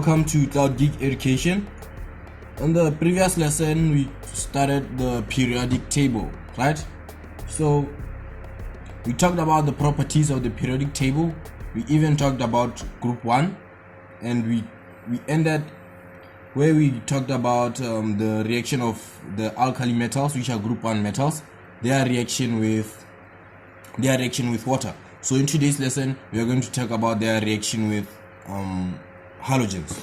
welcome to Cloud Geek Education. In the previous lesson, we started the periodic table, right? So we talked about the properties of the periodic table. We even talked about group 1, and we ended where we talked about the reaction of the alkali metals, which are group 1 metals, their reaction with water. So in today's lesson, we are going to talk about their reaction with halogens.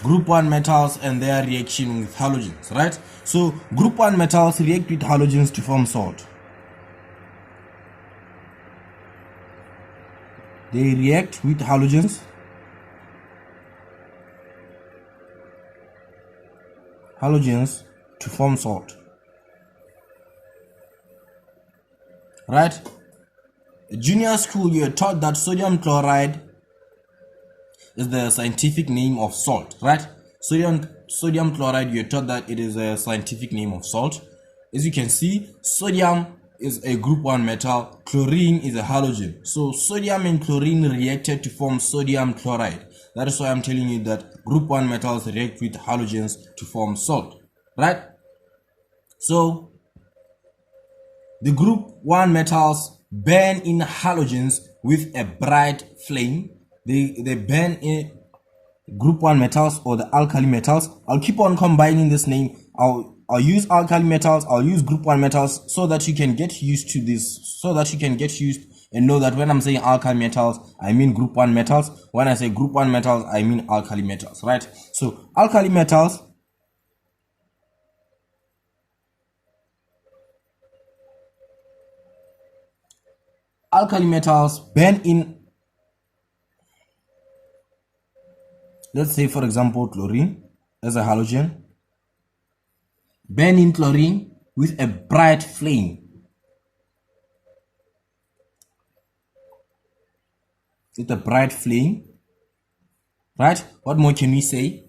Group 1 metals and their reaction with halogens, right? So group 1 metals react with halogens to form salt. They react with halogens to form salt, right? Junior school, you are taught that sodium chloride is the scientific name of salt, right? Sodium chloride, you're taught that it is a scientific name of salt. As you can see, sodium is a group 1 metal, chlorine is a halogen. So sodium and chlorine reacted to form sodium chloride. That is why I'm telling you that group 1 metals react with halogens to form salt, right? So the group 1 metals burn in halogens with a bright flame. They burn in group 1 metals or the alkali metals. I'll keep on combining this name. I'll use alkali metals, I'll use group 1 metals so that you can get used to this, so that you can get used and know that when I'm saying alkali metals, I mean group 1 metals. When I say group 1 metals, I mean alkali metals, right? So alkali metals burn in, let's say for example chlorine as a halogen, burn in chlorine with a bright flame. With a bright flame, right? What more can we say?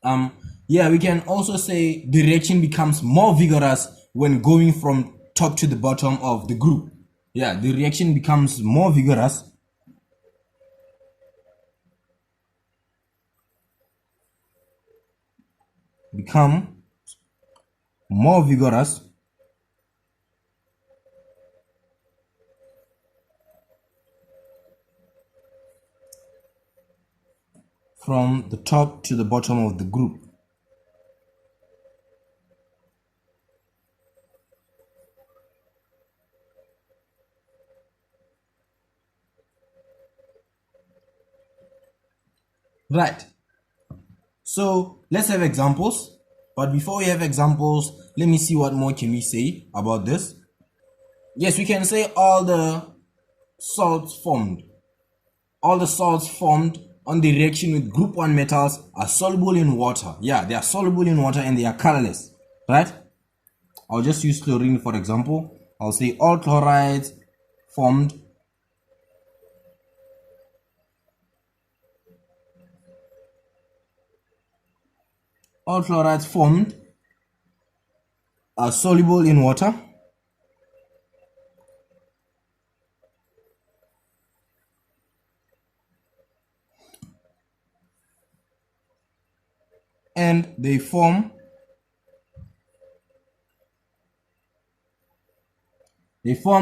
Yeah, we can also say the reaction becomes more vigorous when going from top to the bottom of the group. Yeah, the reaction becomes more vigorous from the top to the bottom of the group. Right. So let's have examples. But before we have examples, let me see what more can we say about this. Yes, we can say all the salts formed on the reaction with group 1 metals are soluble in water. Yeah, they are soluble in water and they are colorless, right? I'll just use chlorine for example. I'll say all chlorides formed are soluble in water and they form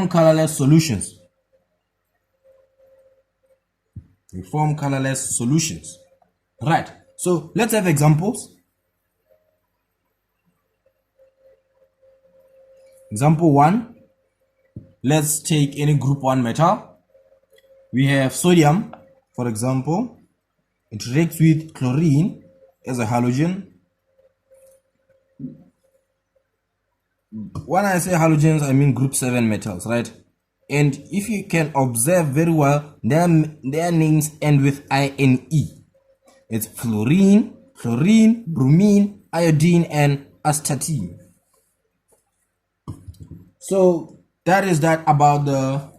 colorless solutions. Right. So let's have examples. Example 1, let's take any group 1 metal. We have sodium, for example. It reacts with chlorine as a halogen. When I say halogens, I mean group 7 metals, right? And if you can observe very well, their names end with INE. It's fluorine, bromine, iodine, and astatine. So that is that about the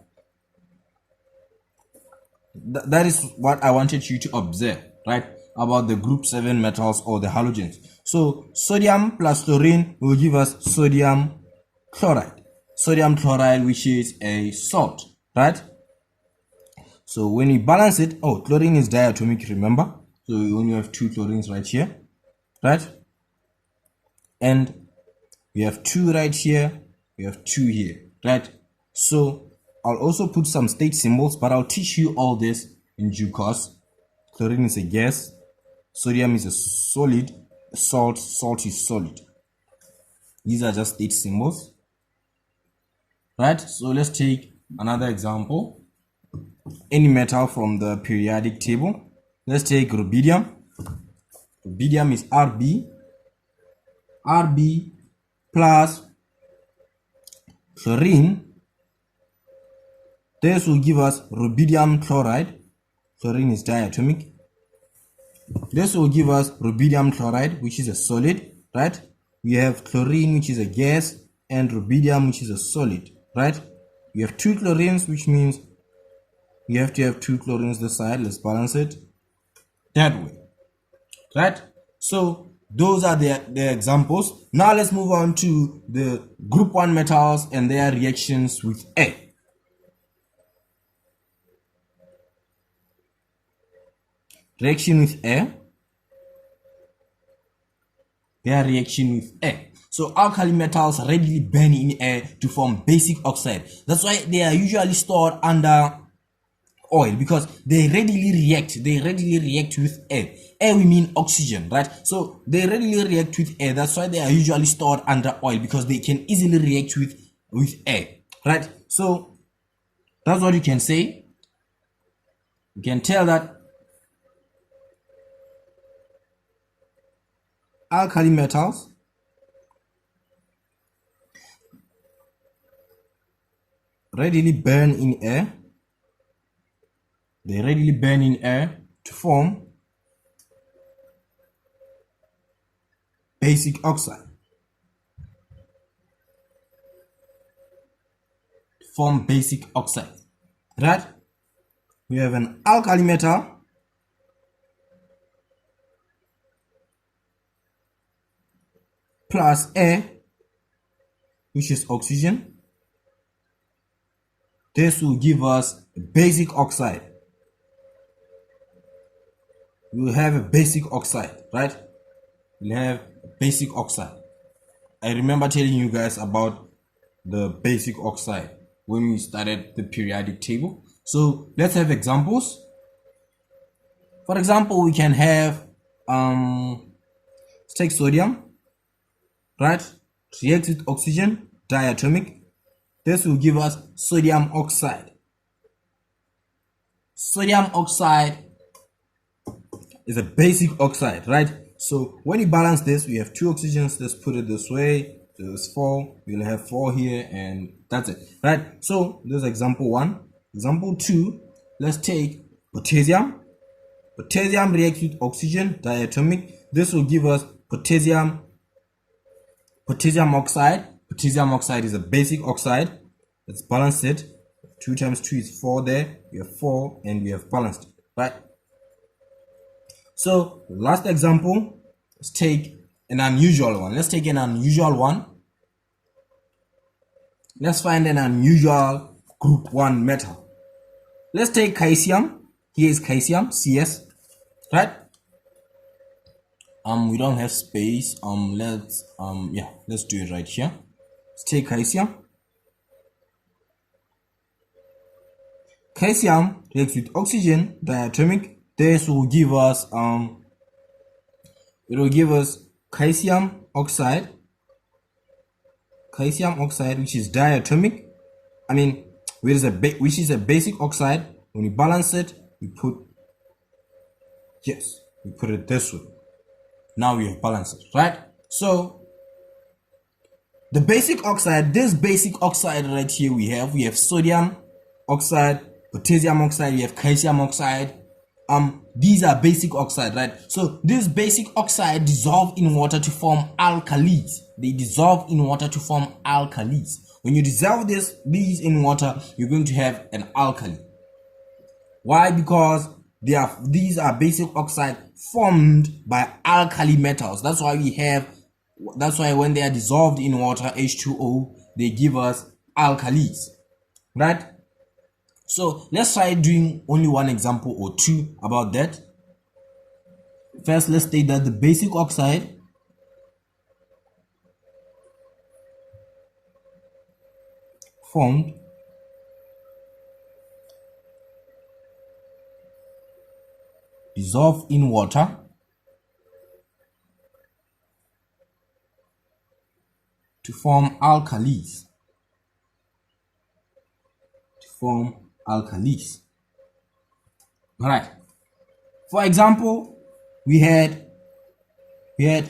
that is what I wanted you to observe, right? About the group 7 metals or the halogens. So sodium plus chlorine will give us sodium chloride. Sodium chloride, which is a salt, right? So when we balance it, oh, chlorine is diatomic, remember? So we only have 2 chlorines right here, right? And we have 2 right here, we have 2 here, right? So I'll also put some state symbols, but I'll teach you all this in due course. Chlorine is a gas, sodium is a solid, salt is solid. These are just state symbols, right? So let's take another example. Any metal from the periodic table. Let's take rubidium. Rubidium is Rb plus chlorine. This will give us rubidium chloride. Chlorine is diatomic. This will give us rubidium chloride, which is a solid, right? We have chlorine, which is a gas, and rubidium, which is a solid, right? We have 2 chlorines, which means we have to have 2 chlorines this side. Let's balance it that way, right? So those are the examples. Now let's move on to the group 1 metals and their reactions with air. Reaction with air. Their reaction with air. So alkali metals readily burn in air to form basic oxide. That's why they are usually stored under oil, because they readily react with air. Air, we mean oxygen, right? So they readily react with air. That's why they are usually stored under oil, because they can easily react with air, right? So that's what you can say. You can tell that alkali metals readily burn in air. They readily burn in air to form basic oxide. Right? We have an alkali metal plus air, which is oxygen. This will give us a basic oxide. We will have a basic oxide, right? We'll have basic oxide. I remember telling you guys about the basic oxide when we started the periodic table. So let's have examples. For example, we can have let's take sodium, right? Reacts with oxygen, diatomic. This will give us sodium oxide. Sodium oxide is a basic oxide, right? So when you balance this, we have 2 oxygens. Let's put it this way. There's 4. We'll have 4 here, and that's it, right? So this is example 1. Example 2, let's take potassium. Potassium reacts with oxygen, diatomic. This will give us potassium oxide. Potassium oxide is a basic oxide. Let's balance it. 2 times 2 is 4 there. We have 4, and we have balanced it, right? So last example, let's take an unusual one. Let's take an unusual one. Let's find an unusual group 1 metal. Let's take calcium. Here is calcium, CS, right? We don't have space. Let's do it right here. Let's take calcium. Calcium reacts with oxygen, diatomic. This will give us calcium oxide, which is diatomic. I mean, which is a basic oxide. When you balance it, we put it this way. Now we have balanced it, right? So the basic oxide, this basic oxide right here, we have sodium oxide, potassium oxide, we have calcium oxide. These are basic oxide, right? So this basic oxide dissolve in water to form alkalis. They dissolve in water to form alkalis. When you dissolve these in water, you're going to have an alkali. Why? Because these are basic oxide formed by alkali metals. That's why when they are dissolved in water, H2O, they give us alkalis, right? So let's try doing only one example or two about that. First, let's state that the basic oxide formed dissolved in water to form alkalis. Right. For example, we had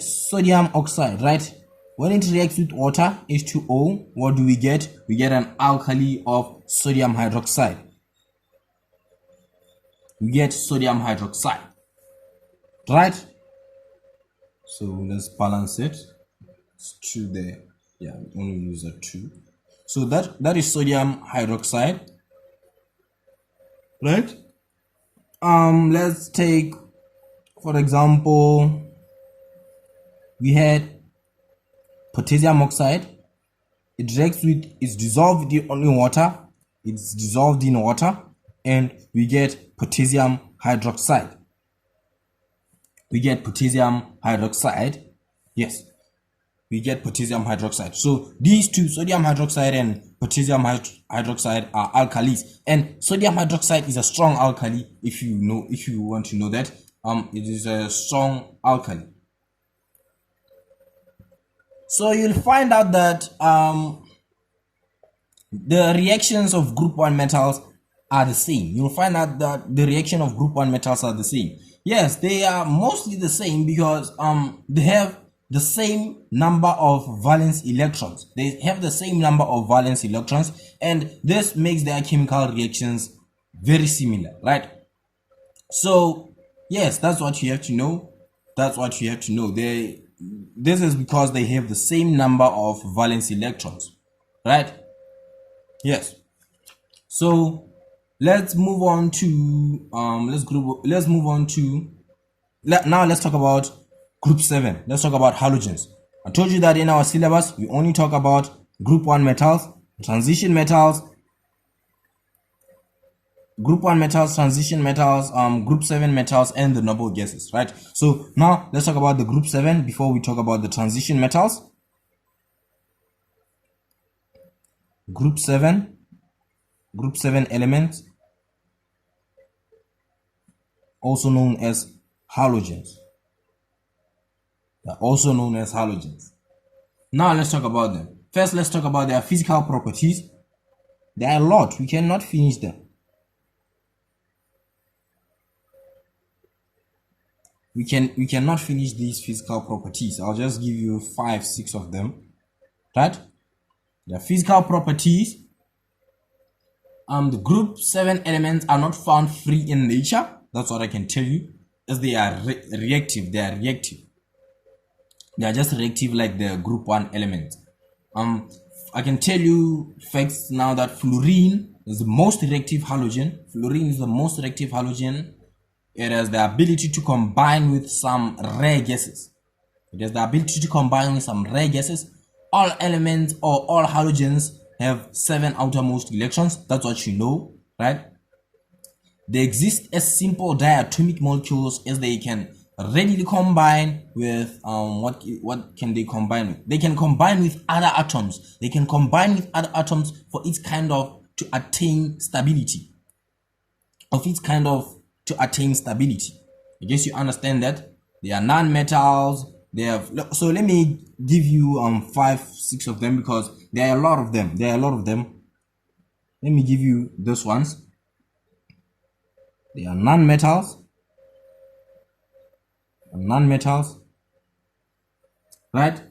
sodium oxide, right? When it reacts with water, H2O, what do we get? We get an alkali of sodium hydroxide. We get sodium hydroxide, right? So let's balance it. It's 2 there. Yeah, we only use a 2. So that is sodium hydroxide, right? Let's take, for example, we had potassium oxide. It reacts with, it's dissolved in water. It's dissolved in water, and we get potassium hydroxide. We get potassium hydroxide. Yes, we get potassium hydroxide. So these two, sodium hydroxide and potassium hydroxide, are alkalis, and sodium hydroxide is a strong alkali. If you want to know that, it is a strong alkali. So you'll find out that the reactions of group 1 metals are the same. You'll find out that the reaction of group 1 metals are the same. Yes, they are mostly the same because they have the same number of valence electrons. They have the same number of valence electrons, and this makes their chemical reactions very similar, right? So yes, that's what you have to know. This is because they have the same number of valence electrons, right? Yes. So let's move on to now let's talk about group 7. Let's talk about halogens. I told you that in our syllabus we only talk about group 1 metals, transition metals, group 1 metals, transition metals, group 7 metals, and the noble gases, right? So now let's talk about the group 7 before we talk about the transition metals. Group 7 elements, also known as halogens. They're also known as halogens. Now let's talk about them. First, let's talk about their physical properties. There are a lot. We cannot finish them. We cannot finish these physical properties. I'll just give you 5-6 of them, right? Their physical properties. The group 7 elements are not found free in nature. That's what I can tell you, as they are reactive. They are reactive. They are just reactive like the group 1 element. I can tell you facts now that fluorine is the most reactive halogen. It has the ability to combine with some rare gases. All elements or all halogens have 7 outermost electrons. That's what you know, right? They exist as simple diatomic molecules, as they can readily combine with what can they combine with? They can combine with other atoms. For its kind of to attain stability. I guess you understand that. They are non-metals. They have, so let me give you 5-6 of them because there are a lot of them. Let me give you those ones. They are non-metals, right?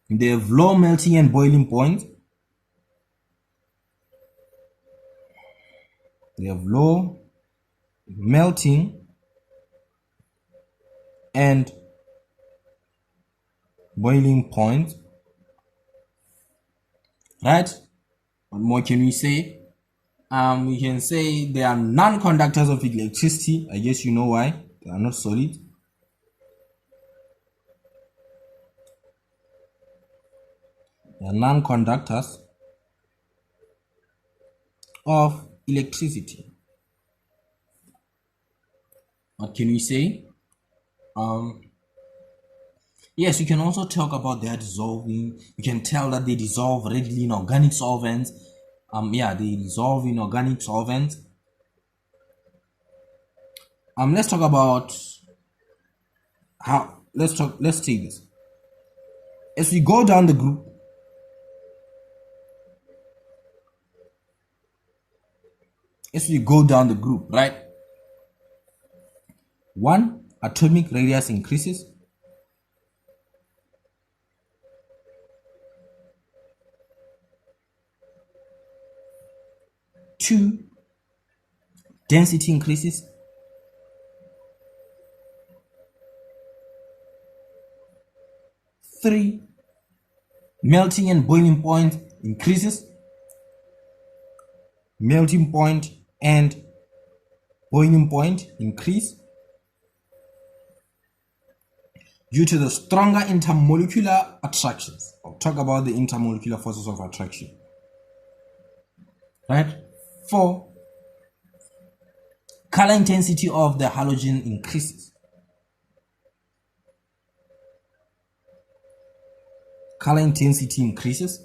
They have low melting and boiling point. They have low melting and boiling point, right? What more can we say? We can say they are non-conductors of electricity. I guess you know why. They are not solid. They are non-conductors of electricity. What can we say? Yes, you can also talk about their dissolving. You can tell that they dissolve readily in organic solvents. They dissolve in organic solvents. Let's talk about how. Let's take this. As we go down the group, right? 1. Atomic radius increases. 2. Density increases. 3. Melting and boiling point increases. Melting point and boiling point increase due to the stronger intermolecular attractions. I'll talk about the intermolecular forces of attraction. Right? 4. Color intensity of the halogen increases. Color intensity increases.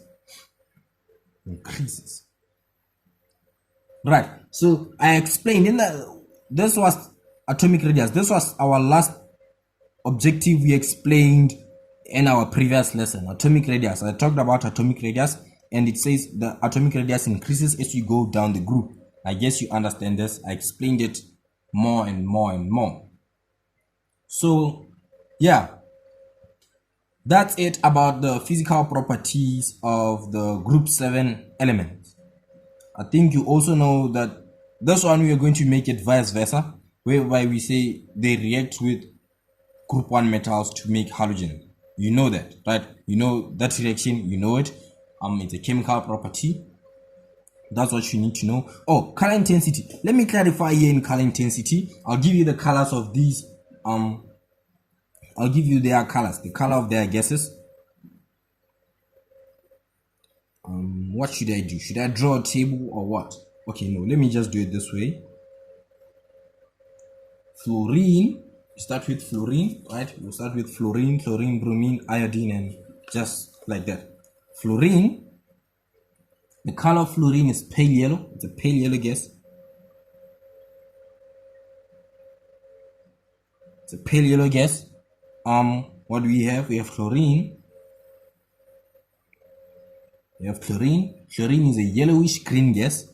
Right. So I explained this was atomic radius. This was our last objective we explained in our previous lesson. Atomic radius. I talked about atomic radius, and it says the atomic radius increases as you go down the group. I guess you understand this. I explained it more and more and more. So yeah, that's it about the physical properties of the group 7 elements. I think you also know that this one we are going to make it vice versa, whereby we say they react with group 1 metals to make halogen. You know that, right? You know that reaction, you know it. It's a chemical property. That's what you need to know. Oh, color intensity. Let me clarify here in color intensity. I'll give you the colors of these. I'll give you their colors, the color of their gases. What should I do? Should I draw a table or what? Okay, no, let me just do it this way. Fluorine, start with fluorine, right? We'll start with fluorine, chlorine, bromine, iodine, and just like that. Fluorine, the color of fluorine is pale yellow. It's a pale yellow gas. It's a pale yellow gas. What do we have? We have chlorine. Chlorine is a yellowish green gas.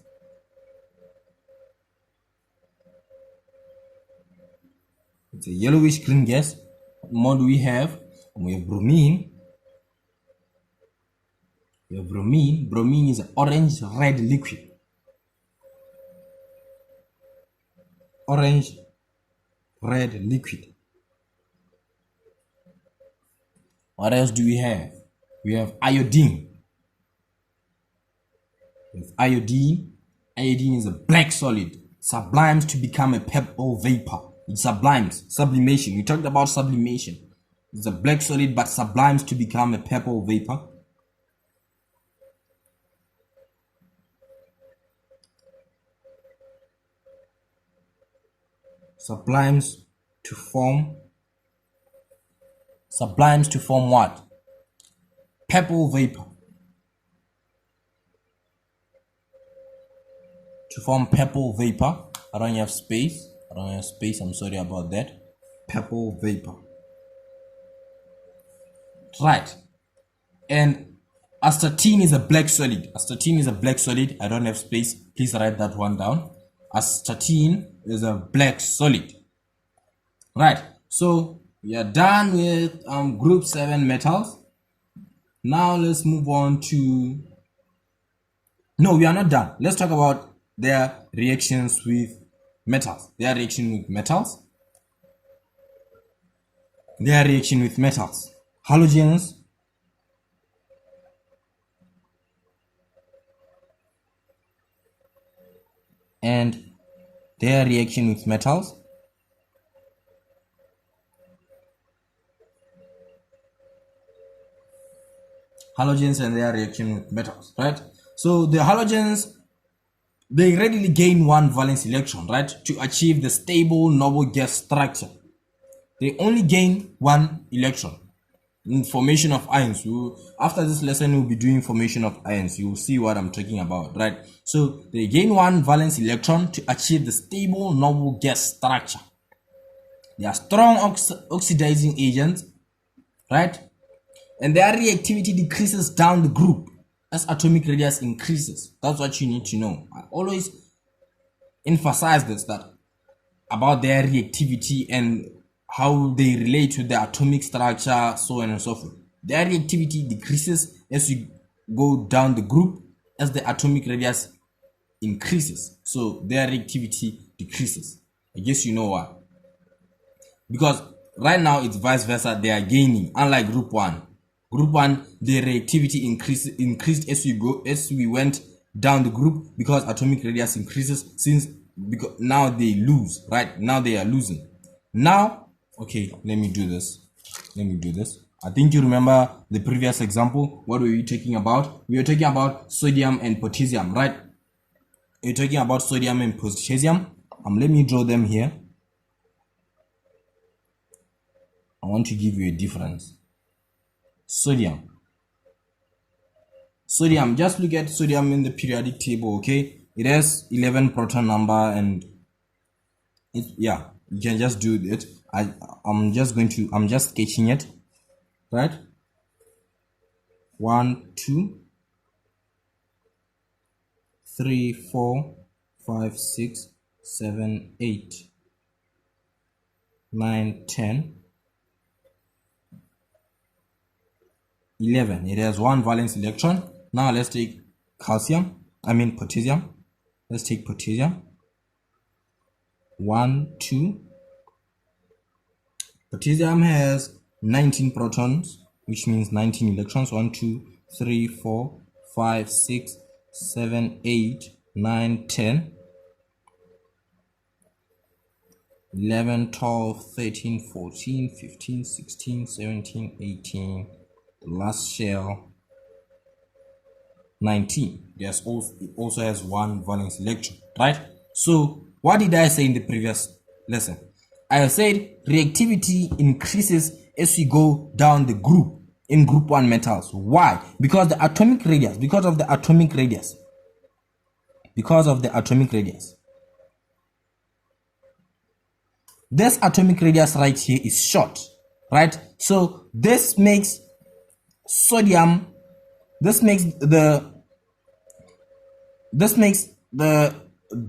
It's a yellowish green gas. What more do we have? We have bromine. Bromine is an orange red liquid. Orange red liquid. What else do we have? We have iodine. Iodine is a black solid, sublimes to become a purple vapor. It sublimes, sublimation. We talked about sublimation. It's a black solid but sublimes to become a purple vapor. Sublimes to form what? Purple vapor. To form purple vapor. I don't have space. I'm sorry about that. Purple vapor. Right. And astatine is a black solid. I don't have space. Please write that one down. Astatine is a black solid. Right. So we are done with group 7 metals. Now let's move on to... No, we are not done. Let's talk about their reactions with metals. Their reaction with metals. Halogens and their reaction with metals. Halogens and their reaction with metals, right? So the halogens, they readily gain one valence electron, right, to achieve the stable noble gas structure. They only gain one electron in formation of ions. After this lesson, we'll be doing formation of ions. You'll see what I'm talking about, right? So they gain one valence electron to achieve the stable noble gas structure. They are strong oxidizing agents, right? And their reactivity decreases down the group as atomic radius increases. That's what you need to know. I always emphasize this, that about their reactivity and how they relate to the atomic structure, so on and so forth. Their reactivity decreases as you go down the group as the atomic radius increases. So their reactivity decreases. I guess you know why. Because right now it's vice versa. They are gaining, unlike group 1. Group 1, the reactivity increased as we went down the group, because atomic radius increases, because now they lose, right? Now they are losing. Now, okay, let me do this. I think you remember the previous example. What were we talking about? We were talking about sodium and potassium, right? We're talking about sodium and potassium. Let me draw them here. I want to give you a difference. Sodium, just look at sodium in the periodic table. Okay, it has 11 proton number, and yeah, you can just do it. I'm just sketching it, right? 1 2 3 4 5 6 7 8 9 10 11. It has one valence electron. Now let's take potassium. Let's take potassium. 1 2. Potassium has 19 protons, which means 19 electrons. 1 2 3 4 5 6 7 8 9 10 11 12 13 14 15 16 17 18. The last shell, 19. Yes, it also has one valence electron, right? So what did I say in the previous lesson? I said reactivity increases as you go down the group in group 1 metals. Why? Because of the atomic radius. This atomic radius right here is short, right? So this makes sodium, this makes the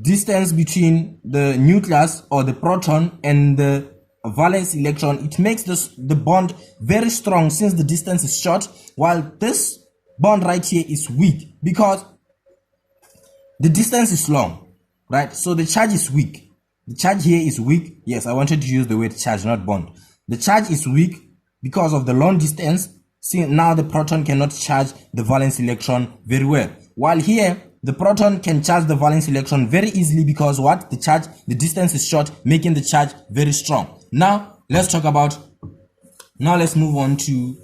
distance between the nucleus or the proton and the valence electron, it makes the bond very strong since the distance is short, while this bond right here is weak because the distance is long, right? So the charge is weak. The charge here is weak. Yes, I wanted to use the word charge, not bond. The charge is weak because of the long distance. See, now the proton cannot charge the valence electron very well. While here, the proton can charge the valence electron very easily because what? The distance is short, making the charge very strong. Now, let's move on to,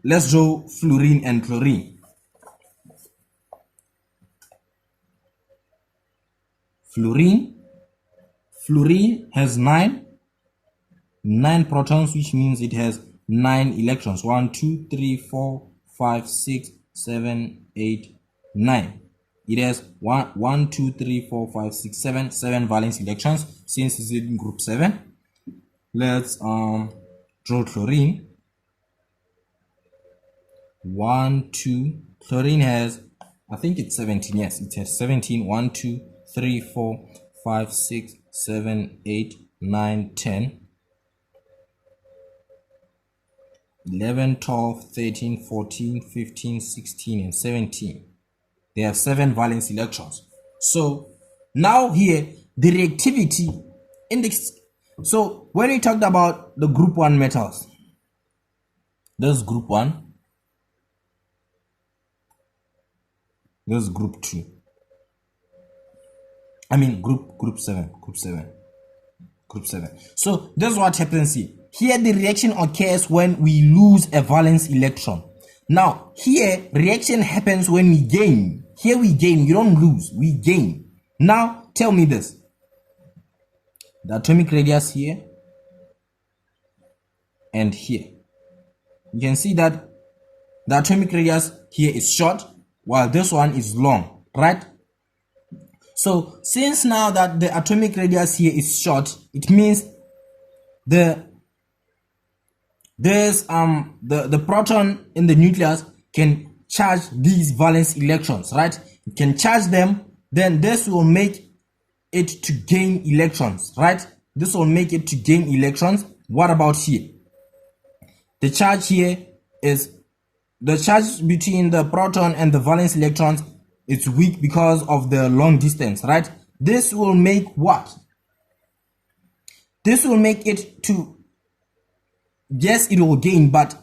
let's draw fluorine and chlorine. Fluorine has 9 protons, which means it has 9 electrons. 1 2 3 4 5 6 7 8 9. It has 1 2 3 4 5 6 7 valence electrons since it's in group 7. Let's draw chlorine. 1 2. Chlorine has, I think it's 17. Yes, it has 17. 1 2 3 4 5 6 7 8 9 10 11 12 13 14 15 16 and 17. They have 7 valence electrons. So now here the reactivity index. So when we talked about the group 1 metals, there's group 1, there's group 2. I mean group 7. So this is what happens here. Here the reaction occurs when we lose a valence electron. Now here reaction happens when we gain. Here we gain, you don't lose, we gain. Now tell me this. The atomic radius here and here. You can see that the atomic radius here is short while this one is long, right? So since now that the atomic radius here is short, it means the proton in the nucleus can charge these valence electrons, right? It can charge them, then this will make it to gain electrons, right? This will make it to gain electrons. What about here? The charge here is the charge between the proton and the valence electrons. It's weak because of the long distance, right? This will make what? This will make it to, yes, it will gain, but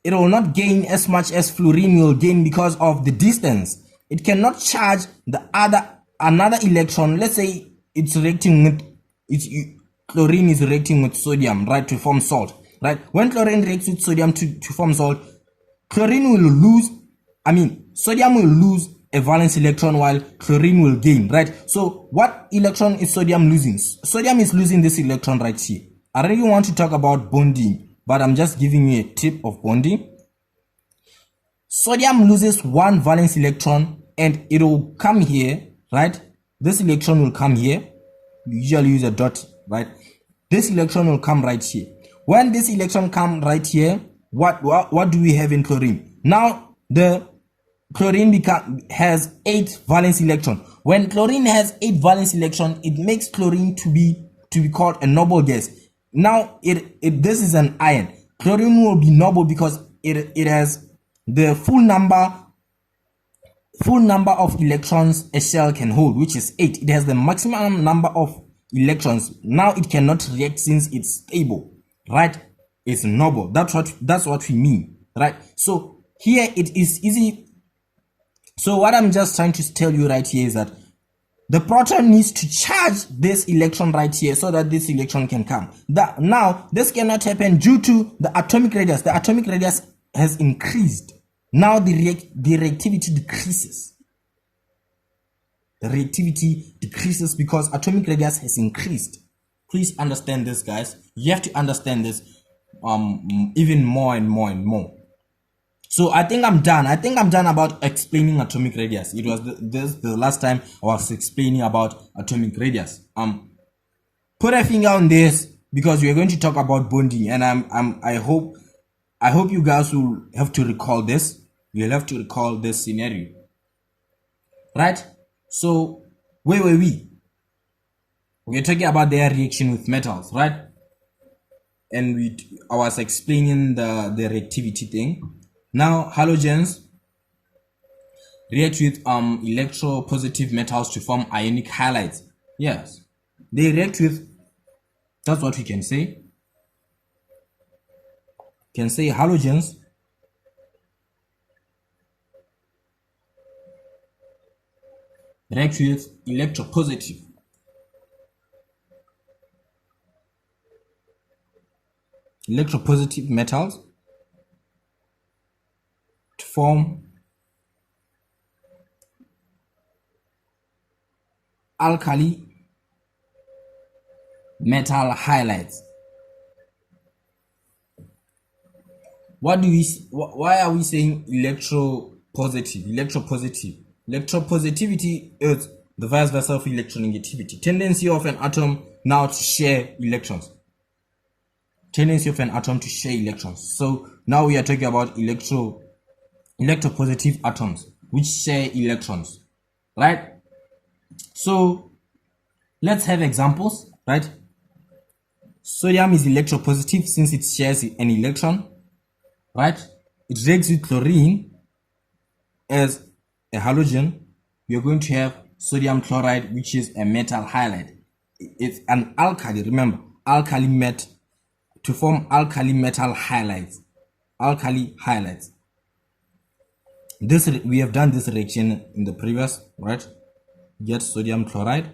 it will not gain as much as fluorine will gain because of the distance. It cannot charge another electron. Let's say it's reacting with chlorine is reacting with sodium, right, to form salt, right? When chlorine reacts with sodium to form salt, sodium will lose a valence electron while chlorine will gain, right? So what electron is sodium losing? Sodium is losing this electron right here. I really want to talk about bonding, but I'm just giving you a tip of bonding. Sodium loses one valence electron and it will come here, right? This electron will come here. We usually use a dot, right? This electron will come right here. When this electron comes right here, what do we have in chlorine? Now the chlorine has 8 valence electron. When chlorine has 8 valence electron, it makes chlorine to be called a noble gas. Now this is an ion. Chlorine will be noble because it has the full number of electrons a shell can hold, which is 8. It has the maximum number of electrons. Now it cannot react since it's stable, right? It's noble. That's what we mean, right? So here it is easy. So what I'm just trying to tell you right here is that the proton needs to charge this electron right here so that this electron can come. Now this cannot happen due to the atomic radius. The atomic radius has increased. Now the reactivity decreases. The reactivity decreases because atomic radius has increased. Please understand this, guys. You have to understand this even more and more and more. So I think I'm done. About explaining atomic radius. It was the last time I was explaining about atomic radius. Put a finger on this because we are going to talk about bonding, and I hope you guys will have to recall this. You'll have to recall this scenario, right? So where were we? We're talking about their reaction with metals, right? And I was explaining the reactivity thing. Now halogens react with electropositive metals to form ionic halides. Yes, they react with, that's what we can say. You can say halogens react with electropositive metals to form alkali metal halides. Why are we saying electropositive? Electropositivity is the vice versa of electronegativity. Tendency of an atom now to share electrons. So now we are talking about electropositive atoms which share electrons, right? So let's have examples, right? Sodium is electropositive since it shares an electron, right? It reacts with chlorine as a halogen. We are going to have sodium chloride, which is a metal halide. It's an alkali, remember, alkali met to form alkali metal halides. We have done this reaction in the previous, right? Get sodium chloride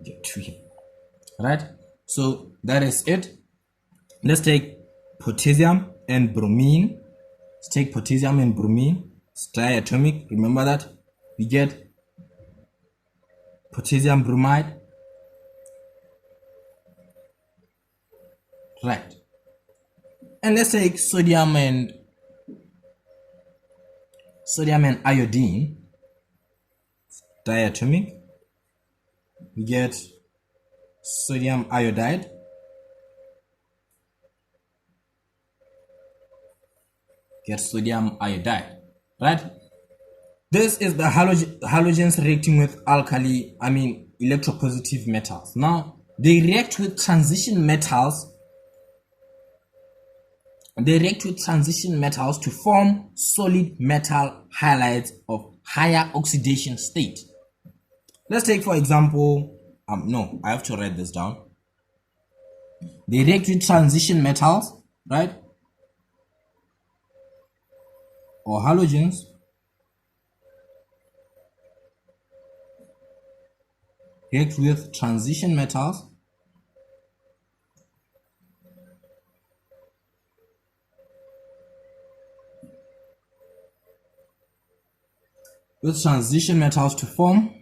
get 2 here, right? So that is it. Let's take potassium and bromine. Let's take potassium and bromine. It's diatomic. Remember that. We get potassium bromide. Right. And let's take sodium and iodine. It's diatomic. We get sodium iodide. Get sodium iodide, right? This is the halogens reacting with electropositive metals. Now they react with transition metals. They react with transition metals to form solid metal halides of higher oxidation state. Let's take, for example, no, I have to write this down. They react with transition metals, right? Or halogens react with transition metals to form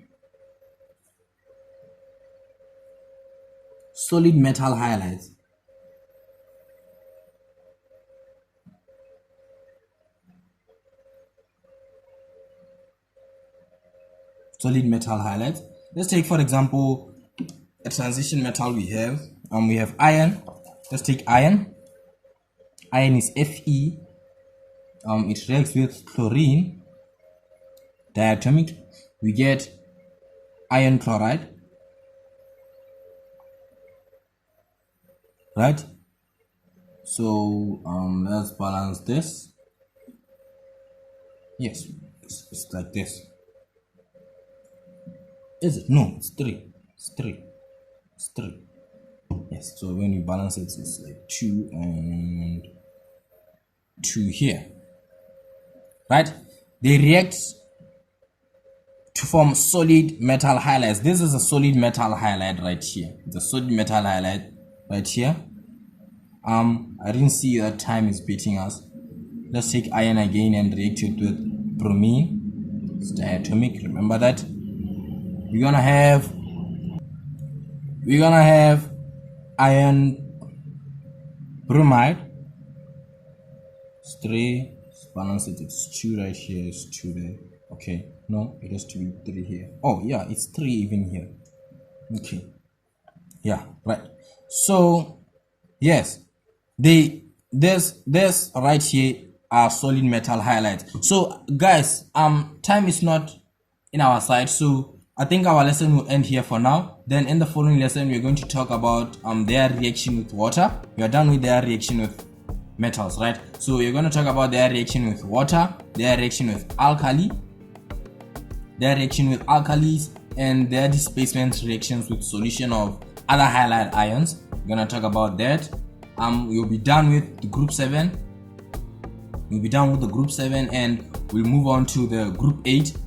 solid metal halides. Solid metal halides. Let's take, for example, a transition metal we have. We have iron. Let's take iron. Iron is Fe. It reacts with chlorine. Diatomic. We get iron chloride. Right? So let's balance this. Yes, it's like this. Is it? No, it's 3. It's 3. It's 3. Yes, so when you balance it, it's like 2 and 2 here. Right? They react to form solid metal halides. This is a solid metal halide right here. The solid metal halide right here. I didn't see that time is beating us. Let's take iron again and react it with bromine. It's diatomic. Remember that. We're gonna have iron bromide. It's 3. Let's balance it. It's 2 right here. It's 2 there. Okay. No, it has to be 3 here. Oh yeah, it's 3 even here. Okay. Yeah, right. So yes, this right here are solid metal halides. So guys, time is not in our side, so I think our lesson will end here for now. Then in the following lesson, we're going to talk about their reaction with water. We are done with their reaction with metals, right? So we're going to talk about their reaction with water, their reaction with alkali, their reaction with alkalis, and their displacement reactions with solution of other halide ions. We're going to talk about that. We'll be done with the group 7. And we'll move on to the group 8.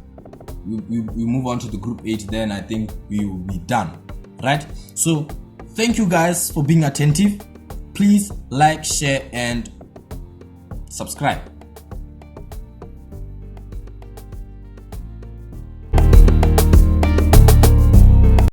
We move on to the group 8, then I think we will be done, right? So thank you guys for being attentive. Please like, share and subscribe.